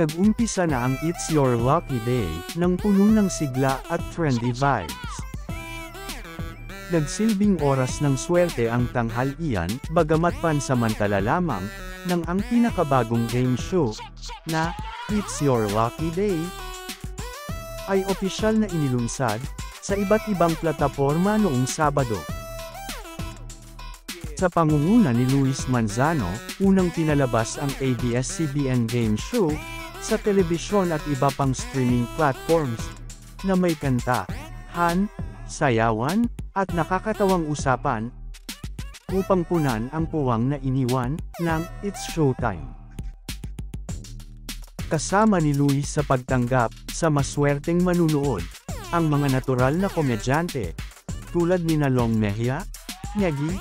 Nag-umpisa na ang It's Your Lucky Day, ng puno ng sigla at trendy vibes. Nagsilbing oras ng swerte ang tanghalian, bagamat pansamantala lamang, ng ang pinakabagong game show, na It's Your Lucky Day, ay opisyal na inilunsad, sa iba't ibang plataporma noong Sabado. Sa pangunguna ni Luis Manzano, unang pinalabas ang ABS-CBN game show, sa telebisyon at iba pang streaming platforms, na may kanta, sayawan, at nakakatawang usapan, upang punan ang puwang na iniwan, ng It's Showtime. Kasama ni Luis sa pagtanggap, sa maswerteng manunood, ang mga natural na komedyante, tulad ni Long Mejia, Negi,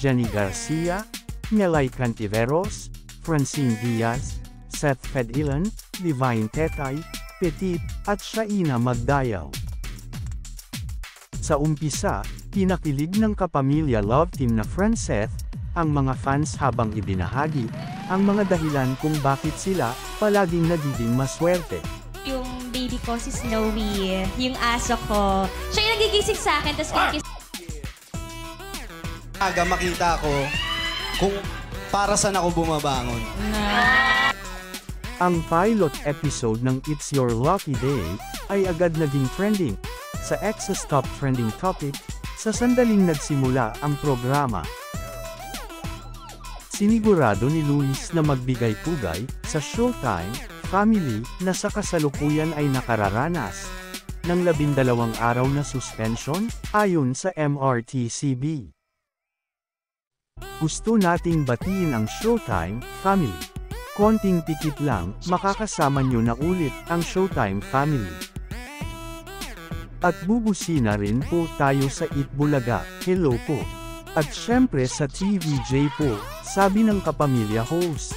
Jenny Garcia, Melay Cantiveros, Francine Diaz, Seth Fedilan, Divine Tetay, Petit, at Shaina Magdayaw. Sa umpisa, pinakilig ng kapamilya love team na Franceth, ang mga fans habang ibinahagi, ang mga dahilan kung bakit sila, palaging nagiging maswerte. Yung baby ko, si Snowy, yung aso ko, siya yung nagigising sa akin, tapos aga makita ko kung para saan ako bumabangon. Ang pilot episode ng It's Your Lucky Day, ay agad naging trending, sa X's top trending topic, sa sandaling nagsimula ang programa. Sinigurado ni Luis na magbigay pugay, sa Showtime family, na sa kasalukuyan ay nakararanas, ng 12 araw na suspension, ayon sa MRTCB. Gusto nating batiin ang Showtime family. Konting pikit lang, makakasama nyo na ulit ang Showtime family. At bubusina rin po tayo sa Itbulaga, hello po. At syempre sa TVJ po, sabi ng kapamilya host.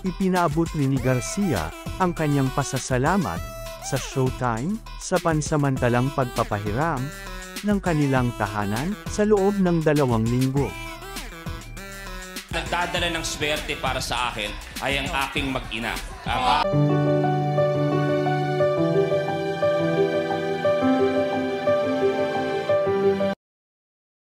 Ipinaabot rin ni Garcia, ang kanyang pasasalamat, sa Showtime, sa pansamantalang pagpapahiram, ng kanilang tahanan, sa loob ng 2 linggo. Nagdadala ng swerte para sa akin ay ang aking mag-ina.